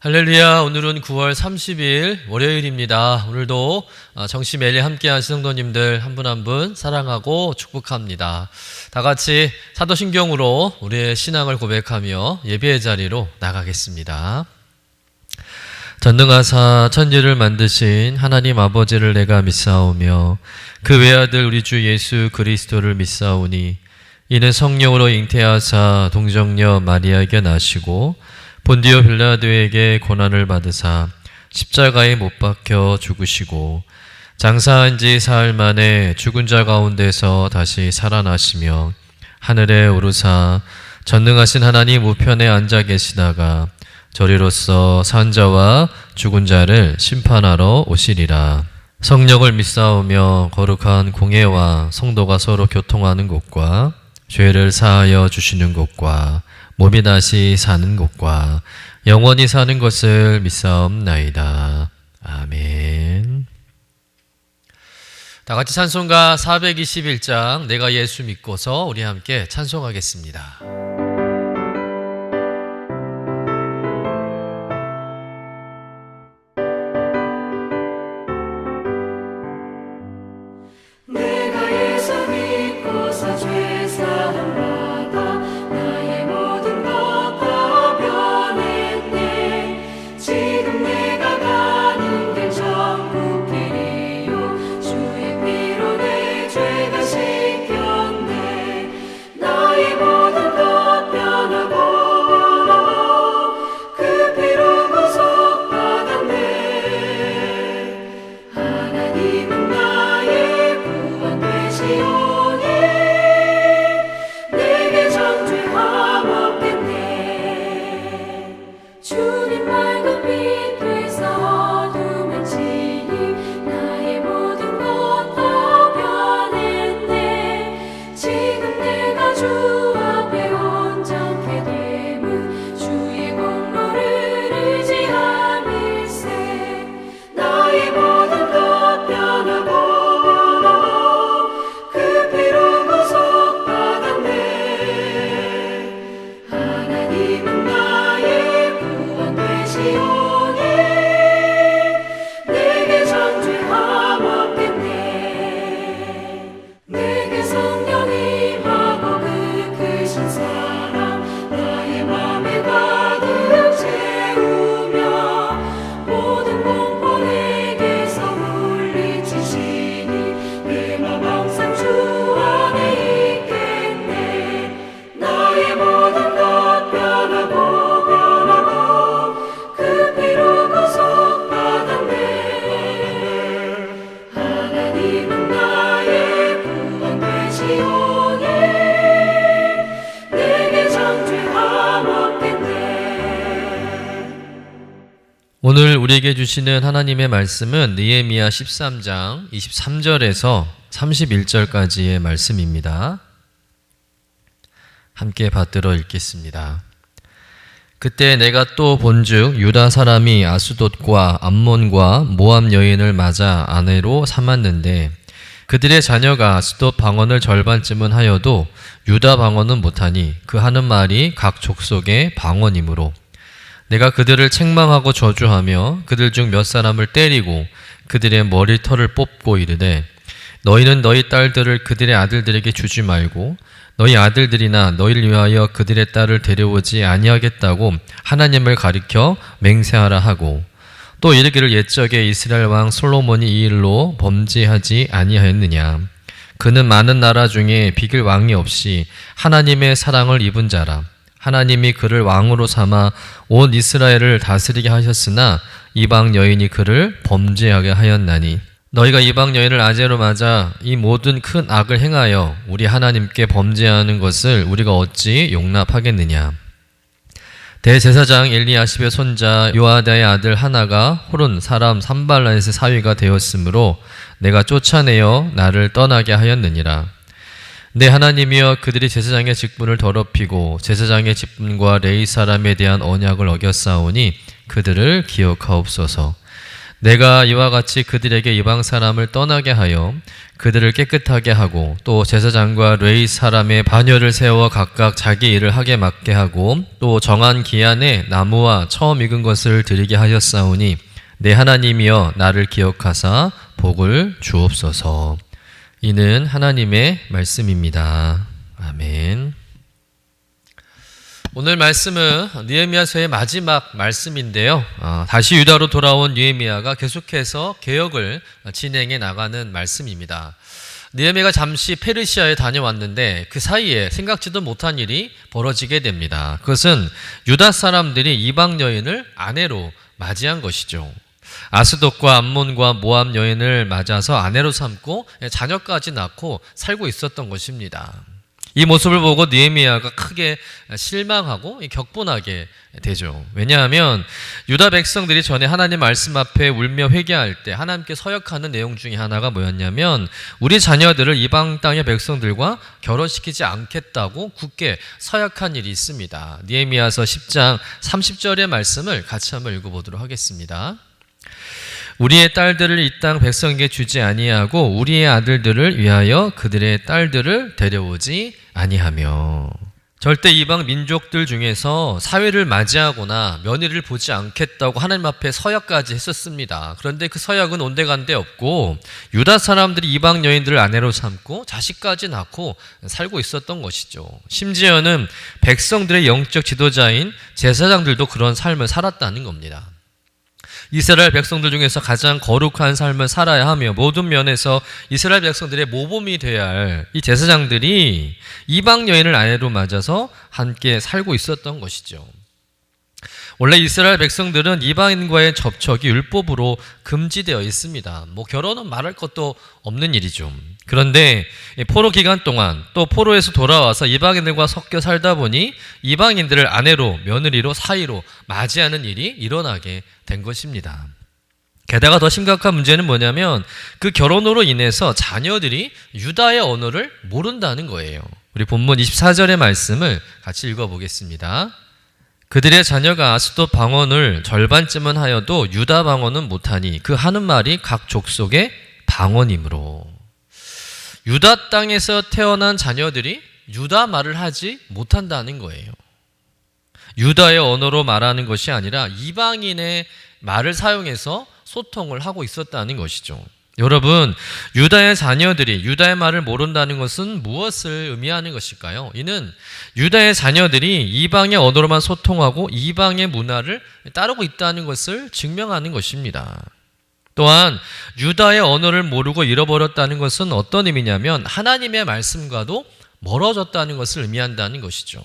할렐루야. 오늘은 9월 30일 월요일입니다. 오늘도 정시 매일 함께 하신 성도님들 한 분 한 분 사랑하고 축복합니다. 다 같이 사도신경으로 우리의 신앙을 고백하며 예배의 자리로 나가겠습니다. 전능하사 천지를 만드신 하나님 아버지를 내가 믿사오며 그 외아들 우리 주 예수 그리스도를 믿사오니 이는 성령으로 잉태하사 동정녀 마리아에게 나시고 본디오 빌라도에게 고난을 받으사 십자가에 못 박혀 죽으시고 장사한 지 사흘 만에 죽은 자 가운데서 다시 살아나시며 하늘에 오르사 전능하신 하나님 우편에 앉아 계시다가 저리로서 산 자와 죽은 자를 심판하러 오시리라. 성령을 믿사오며 거룩한 공회와 성도가 서로 교통하는 곳과 죄를 사하여 주시는 곳과 몸이 다시 사는 곳과 영원히 사는 것을 믿사옵나이다. 아멘. 다 같이 찬송가 421장 내가 예수 믿고서 우리 함께 찬송하겠습니다. 오늘 우리에게 주시는 하나님의 말씀은 느헤미야 13장 23절에서 31절까지의 말씀입니다. 함께 받들어 읽겠습니다. 그때 내가 또 본즉 유다 사람이 아스돗과 암몬과 모압 여인을 맞아 아내로 삼았는데 그들의 자녀가 아스돗 방언을 절반쯤은 하여도 유다 방언은 못하니 그 하는 말이 각 족속의 방언이므로 내가 그들을 책망하고 저주하며 그들 중 몇 사람을 때리고 그들의 머리털을 뽑고 이르되 너희는 너희 딸들을 그들의 아들들에게 주지 말고 너희 아들들이나 너희를 위하여 그들의 딸을 데려오지 아니하겠다고 하나님을 가리켜 맹세하라 하고 또 이르기를 옛적에 이스라엘 왕 솔로몬이 이 일로 범죄하지 아니하였느냐. 그는 많은 나라 중에 비길 왕이 없이 하나님의 사랑을 입은 자라. 하나님이 그를 왕으로 삼아 온 이스라엘을 다스리게 하셨으나 이방 여인이 그를 범죄하게 하였나니 너희가 이방 여인을 아내로 맞아 이 모든 큰 악을 행하여 우리 하나님께 범죄하는 것을 우리가 어찌 용납하겠느냐. 대제사장 엘리야십의 손자 요아다의 아들 하나가 호른 사람 산발랏의 사위가 되었으므로 내가 쫓아내어 나를 떠나게 하였느니라. 내 하나님이여 그들이 제사장의 직분을 더럽히고 제사장의 직분과 레위 사람에 대한 언약을 어겼사오니 그들을 기억하옵소서. 내가 이와 같이 그들에게 이방 사람을 떠나게 하여 그들을 깨끗하게 하고 또 제사장과 레위 사람의 반열을 세워 각각 자기 일을 하게 맡게 하고 또 정한 기한에 나무와 처음 익은 것을 드리게 하였사오니 내 하나님이여 나를 기억하사 복을 주옵소서. 이는 하나님의 말씀입니다. 아멘. 오늘 말씀은 느헤미야서의 마지막 말씀인데요. 다시 유다로 돌아온 느헤미야가 계속해서 개혁을 진행해 나가는 말씀입니다. 느헤미야가 잠시 페르시아에 다녀왔는데 그 사이에 생각지도 못한 일이 벌어지게 됩니다. 그것은 유다 사람들이 이방 여인을 아내로 맞이한 것이죠. 아스돗과 암몬과 모압 여인을 맞아서 아내로 삼고 자녀까지 낳고 살고 있었던 것입니다. 이 모습을 보고 느헤미야가 크게 실망하고 격분하게 되죠. 왜냐하면 유다 백성들이 전에 하나님 말씀 앞에 울며 회개할 때 하나님께 서약하는 내용 중에 하나가 뭐였냐면 우리 자녀들을 이방 땅의 백성들과 결혼시키지 않겠다고 굳게 서약한 일이 있습니다. 느헤미야서 10장 30절의 말씀을 같이 한번 읽어보도록 하겠습니다. 우리의 딸들을 이 땅 백성에게 주지 아니하고 우리의 아들들을 위하여 그들의 딸들을 데려오지 아니하며. 절대 이방 민족들 중에서 사회를 맞이하거나 며느리를 보지 않겠다고 하나님 앞에 서약까지 했었습니다. 그런데 그 서약은 온데간데 없고 유다 사람들이 이방 여인들을 아내로 삼고 자식까지 낳고 살고 있었던 것이죠. 심지어는 백성들의 영적 지도자인 제사장들도 그런 삶을 살았다는 겁니다. 이스라엘 백성들 중에서 가장 거룩한 삶을 살아야 하며 모든 면에서 이스라엘 백성들의 모범이 되어야 할 이 제사장들이 이방 여인을 아내로 맞아서 함께 살고 있었던 것이죠. 원래 이스라엘 백성들은 이방인과의 접촉이 율법으로 금지되어 있습니다. 결혼은 말할 것도 없는 일이죠. 그런데 포로 기간 동안 또 포로에서 돌아와서 이방인들과 섞여 살다 보니 이방인들을 아내로, 며느리로, 사위로 맞이하는 일이 일어나게 된 것입니다. 게다가 더 심각한 문제는 뭐냐면 그 결혼으로 인해서 자녀들이 유다의 언어를 모른다는 거예요. 우리 본문 24절의 말씀을 같이 읽어보겠습니다. 그들의 자녀가 아스돗 방언을 절반쯤은 하여도 유다 방언은 못하니 그 하는 말이 각 족속의 방언이므로. 유다 땅에서 태어난 자녀들이 유다 말을 하지 못한다는 거예요. 유다의 언어로 말하는 것이 아니라 이방인의 말을 사용해서 소통을 하고 있었다는 것이죠. 여러분, 유다의 자녀들이 유다의 말을 모른다는 것은 무엇을 의미하는 것일까요? 이는 유다의 자녀들이 이방의 언어로만 소통하고 이방의 문화를 따르고 있다는 것을 증명하는 것입니다. 또한 유다의 언어를 모르고 잃어버렸다는 것은 어떤 의미냐면 하나님의 말씀과도 멀어졌다는 것을 의미한다는 것이죠.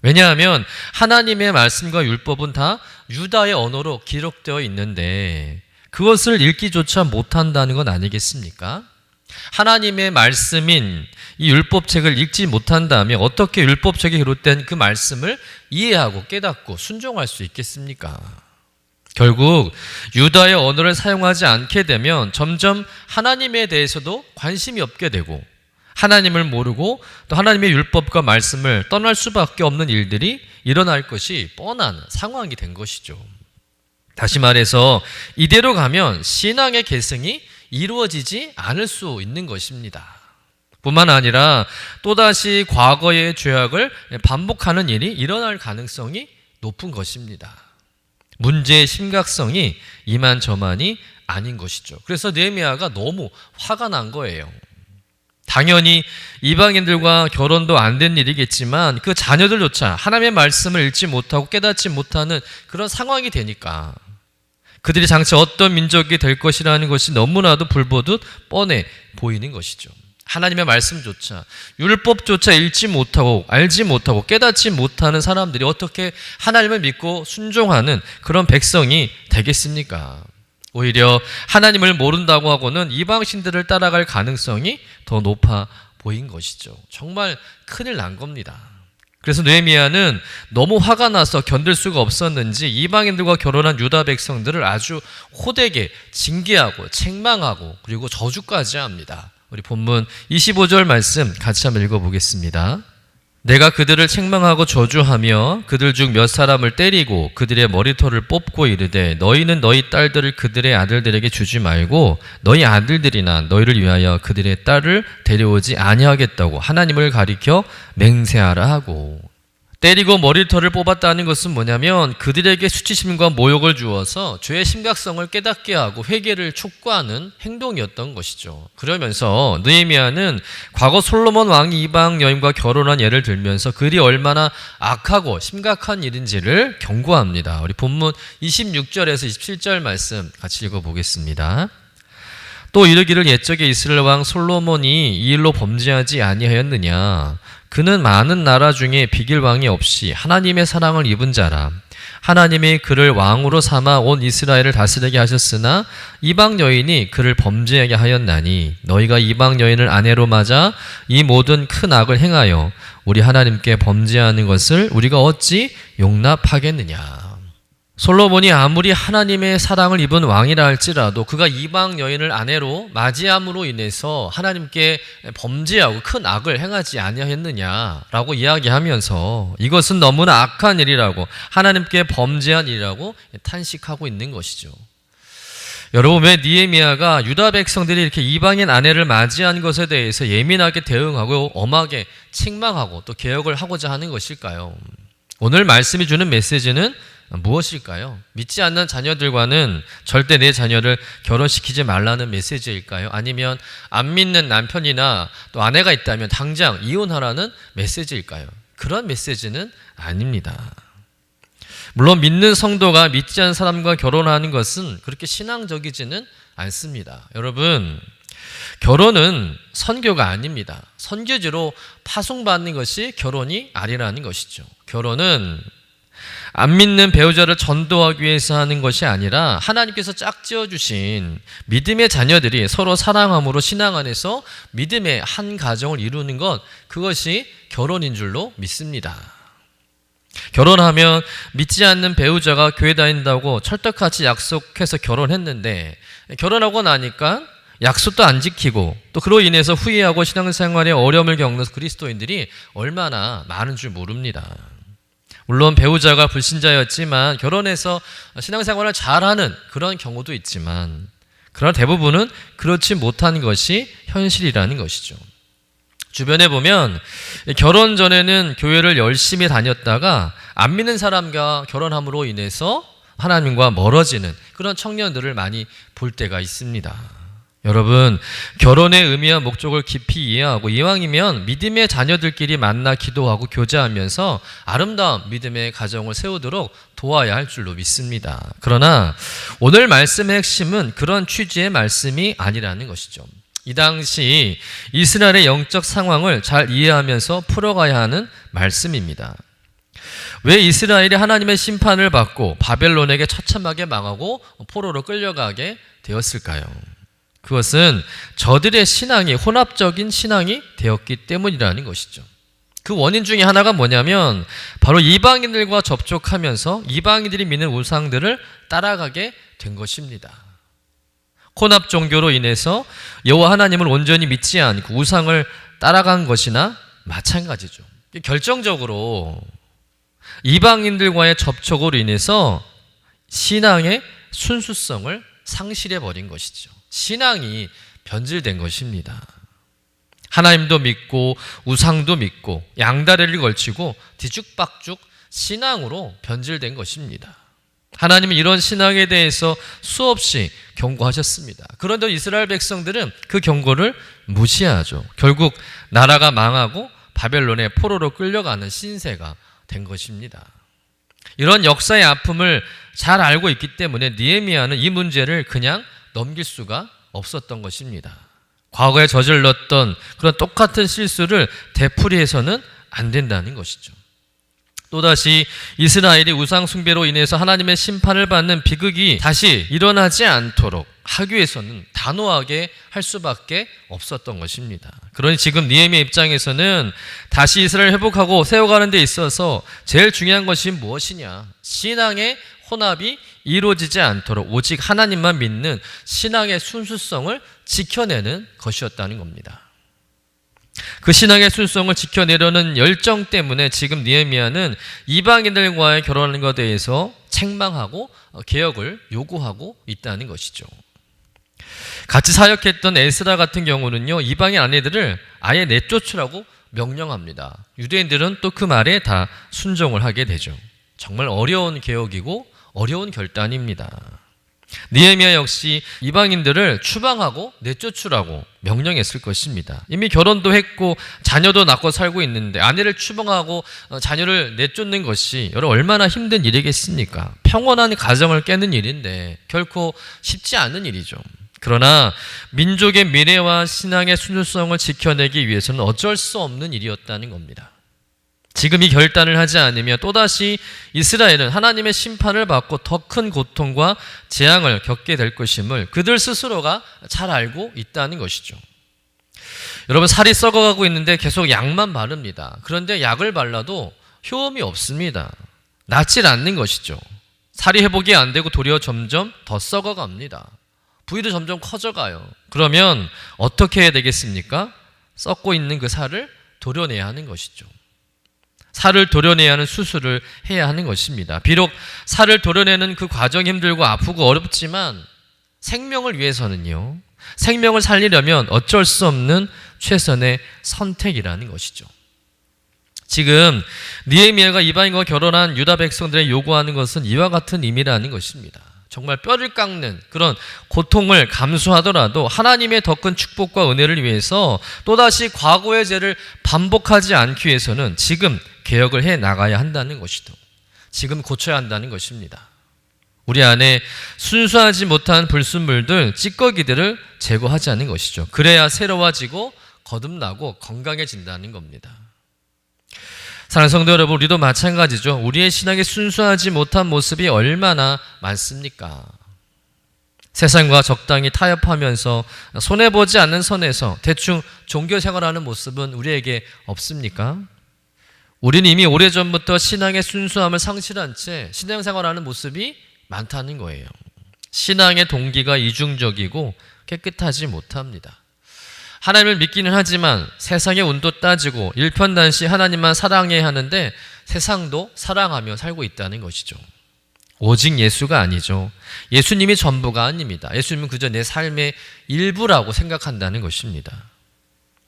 왜냐하면 하나님의 말씀과 율법은 다 유다의 언어로 기록되어 있는데 그것을 읽기조차 못한다는 건 아니겠습니까? 하나님의 말씀인 이 율법책을 읽지 못한다면 어떻게 율법책에 기록된 그 말씀을 이해하고 깨닫고 순종할 수 있겠습니까? 결국 유다의 언어를 사용하지 않게 되면 점점 하나님에 대해서도 관심이 없게 되고 하나님을 모르고 또 하나님의 율법과 말씀을 떠날 수밖에 없는 일들이 일어날 것이 뻔한 상황이 된 것이죠. 다시 말해서 이대로 가면 신앙의 계승이 이루어지지 않을 수 있는 것입니다. 뿐만 아니라 또다시 과거의 죄악을 반복하는 일이 일어날 가능성이 높은 것입니다. 문제의 심각성이 이만저만이 아닌 것이죠. 그래서 느헤미야가 너무 화가 난 거예요. 당연히 이방인들과 결혼도 안 된 일이겠지만 그 자녀들조차 하나님의 말씀을 읽지 못하고 깨닫지 못하는 그런 상황이 되니까 그들이 장차 어떤 민족이 될 것이라는 것이 너무나도 불보듯 뻔해 보이는 것이죠. 하나님의 말씀조차 율법조차 읽지 못하고 알지 못하고 깨닫지 못하는 사람들이 어떻게 하나님을 믿고 순종하는 그런 백성이 되겠습니까? 오히려 하나님을 모른다고 하고는 이방신들을 따라갈 가능성이 더 높아 보인 것이죠. 정말 큰일 난 겁니다. 그래서 느헤미야는 너무 화가 나서 견딜 수가 없었는지 이방인들과 결혼한 유다 백성들을 아주 호되게 징계하고 책망하고 그리고 저주까지 합니다. 우리 본문 25절 말씀 같이 한번 읽어보겠습니다. 내가 그들을 책망하고 저주하며 그들 중 몇 사람을 때리고 그들의 머리털을 뽑고 이르되 너희는 너희 딸들을 그들의 아들들에게 주지 말고 너희 아들들이나 너희를 위하여 그들의 딸을 데려오지 아니하겠다고 하나님을 가리켜 맹세하라 하고, 때리고 머리털을 뽑았다는 것은 뭐냐면 그들에게 수치심과 모욕을 주어서 죄의 심각성을 깨닫게 하고 회개를 촉구하는 행동이었던 것이죠. 그러면서 느헤미야는 과거 솔로몬 왕이 이방 여인과 결혼한 예를 들면서 그들이 얼마나 악하고 심각한 일인지를 경고합니다. 우리 본문 26절에서 27절 말씀 같이 읽어보겠습니다. 또 이르기를 옛적에 이스라엘 왕 솔로몬이 이 일로 범죄하지 아니하였느냐. 그는 많은 나라 중에 비길 왕이 없이 하나님의 사랑을 입은 자라. 하나님이 그를 왕으로 삼아 온 이스라엘을 다스리게 하셨으나 이방 여인이 그를 범죄하게 하였나니 너희가 이방 여인을 아내로 맞아 이 모든 큰 악을 행하여 우리 하나님께 범죄하는 것을 우리가 어찌 용납하겠느냐. 솔로몬이 아무리 하나님의 사랑을 입은 왕이라 할지라도 그가 이방 여인을 아내로 맞이함으로 인해서 하나님께 범죄하고 큰 악을 행하지 아니하였느냐라고 이야기하면서 이것은 너무나 악한 일이라고, 하나님께 범죄한 일이라고 탄식하고 있는 것이죠. 여러분, 왜 느헤미야가 유다 백성들이 이렇게 이방인 아내를 맞이한 것에 대해서 예민하게 대응하고 엄하게 책망하고 또 개혁을 하고자 하는 것일까요? 오늘 말씀이 주는 메시지는 무엇일까요? 믿지 않는 자녀들과는 절대 내 자녀를 결혼시키지 말라는 메시지일까요? 아니면 안 믿는 남편이나 또 아내가 있다면 당장 이혼하라는 메시지일까요? 그런 메시지는 아닙니다. 물론 믿는 성도가 믿지 않는 사람과 결혼하는 것은 그렇게 신앙적이지는 않습니다. 여러분, 결혼은 선교가 아닙니다. 선교지로 파송받는 것이 결혼이 아니라는 것이죠. 결혼은 안 믿는 배우자를 전도하기 위해서 하는 것이 아니라 하나님께서 짝지어 주신 믿음의 자녀들이 서로 사랑함으로 신앙 안에서 믿음의 한 가정을 이루는 것, 그것이 결혼인 줄로 믿습니다. 결혼하면 믿지 않는 배우자가 교회 다닌다고 철떡같이 약속해서 결혼했는데 결혼하고 나니까 약속도 안 지키고 또 그로 인해서 후회하고 신앙생활에 어려움을 겪는 그리스도인들이 얼마나 많은 줄 모릅니다. 물론 배우자가 불신자였지만 결혼해서 신앙생활을 잘하는 그런 경우도 있지만, 그러나 대부분은 그렇지 못한 것이 현실이라는 것이죠. 주변에 보면 결혼 전에는 교회를 열심히 다녔다가 안 믿는 사람과 결혼함으로 인해서 하나님과 멀어지는 그런 청년들을 많이 볼 때가 있습니다. 여러분, 결혼의 의미와 목적을 깊이 이해하고 이왕이면 믿음의 자녀들끼리 만나 기도하고 교제하면서 아름다운 믿음의 가정을 세우도록 도와야 할 줄로 믿습니다. 그러나 오늘 말씀의 핵심은 그런 취지의 말씀이 아니라는 것이죠. 이 당시 이스라엘의 영적 상황을 잘 이해하면서 풀어가야 하는 말씀입니다. 왜 이스라엘이 하나님의 심판을 받고 바벨론에게 처참하게 망하고 포로로 끌려가게 되었을까요? 그것은 저들의 신앙이 혼합적인 신앙이 되었기 때문이라는 것이죠. 그 원인 중에 하나가 뭐냐면 바로 이방인들과 접촉하면서 이방인들이 믿는 우상들을 따라가게 된 것입니다. 혼합 종교로 인해서 여호와 하나님을 온전히 믿지 않고 우상을 따라간 것이나 마찬가지죠. 결정적으로 이방인들과의 접촉으로 인해서 신앙의 순수성을 상실해버린 것이죠. 신앙이 변질된 것입니다. 하나님도 믿고 우상도 믿고 양다리를 걸치고 뒤죽박죽 신앙으로 변질된 것입니다. 하나님은 이런 신앙에 대해서 수없이 경고하셨습니다. 그런데 이스라엘 백성들은 그 경고를 무시하죠. 결국 나라가 망하고 바벨론의 포로로 끌려가는 신세가 된 것입니다. 이런 역사의 아픔을 잘 알고 있기 때문에 느헤미야는 이 문제를 그냥 넘길 수가 없었던 것입니다. 과거에 저질렀던 그런 똑같은 실수를 되풀이해서는 안 된다는 것이죠. 또다시 이스라엘이 우상 숭배로 인해서 하나님의 심판을 받는 비극이 다시 일어나지 않도록 하기 위해서는 단호하게 할 수밖에 없었던 것입니다. 그러니 지금 느헤미야 입장에서는 다시 이스라엘을 회복하고 세워가는 데 있어서 제일 중요한 것이 무엇이냐? 신앙의 혼합이 이루어지지 않도록 오직 하나님만 믿는 신앙의 순수성을 지켜내는 것이었다는 겁니다. 그 신앙의 순수성을 지켜내려는 열정 때문에 지금 느헤미야는 이방인들과의 결혼하는 것에 대해서 책망하고 개혁을 요구하고 있다는 것이죠. 같이 사역했던 에스라 같은 경우는요, 이방인 아내들을 아예 내쫓으라고 명령합니다. 유대인들은 또 그 말에 다 순종을 하게 되죠. 정말 어려운 개혁이고 어려운 결단입니다. 느헤미야 역시 이방인들을 추방하고 내쫓으라고 명령했을 것입니다. 이미 결혼도 했고 자녀도 낳고 살고 있는데 아내를 추방하고 자녀를 내쫓는 것이 여러분 얼마나 힘든 일이겠습니까? 평온한 가정을 깨는 일인데 결코 쉽지 않은 일이죠. 그러나 민족의 미래와 신앙의 순수성을 지켜내기 위해서는 어쩔 수 없는 일이었다는 겁니다. 지금 이 결단을 하지 않으면 또다시 이스라엘은 하나님의 심판을 받고 더 큰 고통과 재앙을 겪게 될 것임을 그들 스스로가 잘 알고 있다는 것이죠. 여러분, 살이 썩어가고 있는데 계속 약만 바릅니다. 그런데 약을 발라도 효험이 없습니다. 낫질 않는 것이죠. 살이 회복이 안 되고 도리어 점점 더 썩어갑니다. 부위도 점점 커져가요. 그러면 어떻게 해야 되겠습니까? 썩고 있는 그 살을 도려내야 하는 것이죠. 살을 도려내야 하는 수술을 해야 하는 것입니다. 비록 살을 도려내는 그 과정이 힘들고 아프고 어렵지만 생명을 위해서는요, 생명을 살리려면 어쩔 수 없는 최선의 선택이라는 것이죠. 지금 느헤미야가 이방인과 결혼한 유다 백성들의 요구하는 것은 이와 같은 의미라는 것입니다. 정말 뼈를 깎는 그런 고통을 감수하더라도 하나님의 더 큰 축복과 은혜를 위해서 또다시 과거의 죄를 반복하지 않기 위해서는 지금 개혁을 해 나가야 한다는 것이죠. 지금 고쳐야 한다는 것입니다. 우리 안에 순수하지 못한 불순물들, 찌꺼기들을 제거하지 않는 것이죠. 그래야 새로워지고 거듭나고 건강해진다는 겁니다. 사랑하는 성도 여러분, 우리도 마찬가지죠. 우리의 신앙에 순수하지 못한 모습이 얼마나 많습니까? 세상과 적당히 타협하면서 손해보지 않는 선에서 대충 종교 생활하는 모습은 우리에게 없습니까? 우리는 이미 오래전부터 신앙의 순수함을 상실한 채 신앙생활하는 모습이 많다는 거예요. 신앙의 동기가 이중적이고 깨끗하지 못합니다. 하나님을 믿기는 하지만 세상의 운도 따지고 일편단시 하나님만 사랑해야 하는데 세상도 사랑하며 살고 있다는 것이죠. 오직 예수가 아니죠. 예수님이 전부가 아닙니다. 예수님은 그저 내 삶의 일부라고 생각한다는 것입니다.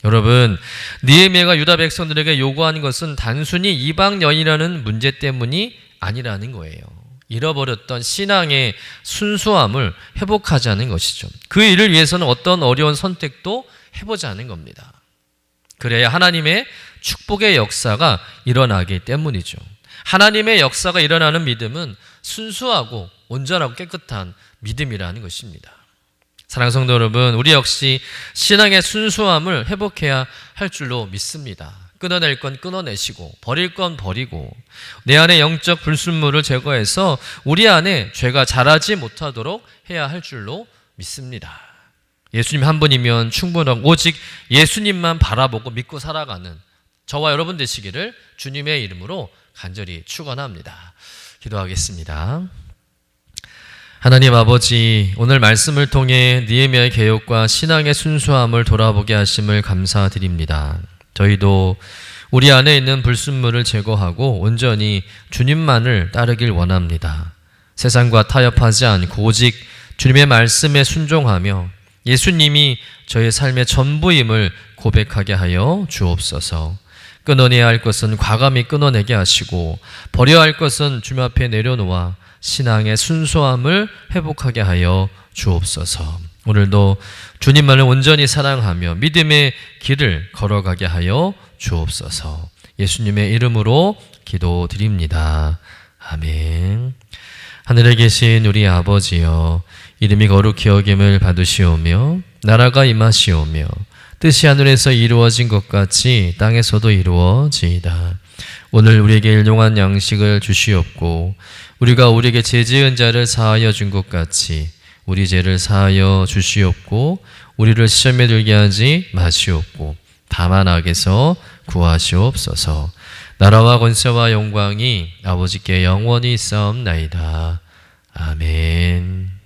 여러분, 느헤미야가 유다 백성들에게 요구하는 것은 단순히 이방 여인이라는 문제 때문이 아니라는 거예요. 잃어버렸던 신앙의 순수함을 회복하자는 것이죠. 그 일을 위해서는 어떤 어려운 선택도 해보자는 겁니다. 그래야 하나님의 축복의 역사가 일어나기 때문이죠. 하나님의 역사가 일어나는 믿음은 순수하고 온전하고 깨끗한 믿음이라는 것입니다. 사랑하는 성도 여러분, 우리 역시 신앙의 순수함을 회복해야 할 줄로 믿습니다. 끊어낼 건 끊어내시고 버릴 건 버리고 내 안에 영적 불순물을 제거해서 우리 안에 죄가 자라지 못하도록 해야 할 줄로 믿습니다. 예수님 한 분이면 충분하고 오직 예수님만 바라보고 믿고 살아가는 저와 여러분 되시기를 주님의 이름으로 간절히 축원합니다. 기도하겠습니다. 하나님 아버지, 오늘 말씀을 통해 느헤미야의 개혁과 신앙의 순수함을 돌아보게 하심을 감사드립니다. 저희도 우리 안에 있는 불순물을 제거하고 온전히 주님만을 따르길 원합니다. 세상과 타협하지 않고 오직 주님의 말씀에 순종하며 예수님이 저의 삶의 전부임을 고백하게 하여 주옵소서. 끊어내야 할 것은 과감히 끊어내게 하시고 버려야 할 것은 주님 앞에 내려놓아 신앙의 순수함을 회복하게 하여 주옵소서. 오늘도 주님만을 온전히 사랑하며 믿음의 길을 걸어가게 하여 주옵소서. 예수님의 이름으로 기도드립니다. 아멘. 하늘에 계신 우리 아버지여, 이름이 거룩히 여김을 받으시오며 나라가 임하시오며 뜻이 하늘에서 이루어진 것 같이 땅에서도 이루어지이다. 오늘 우리에게 일용할 양식을 주시옵고 우리가 우리에게 죄 지은 자를 사하여 준 것 같이 우리 죄를 사하여 주시옵고 우리를 시험에 들게 하지 마시옵고 다만 악에서 구하시옵소서. 나라와 권세와 영광이 아버지께 영원히 있사옵나이다. 아멘.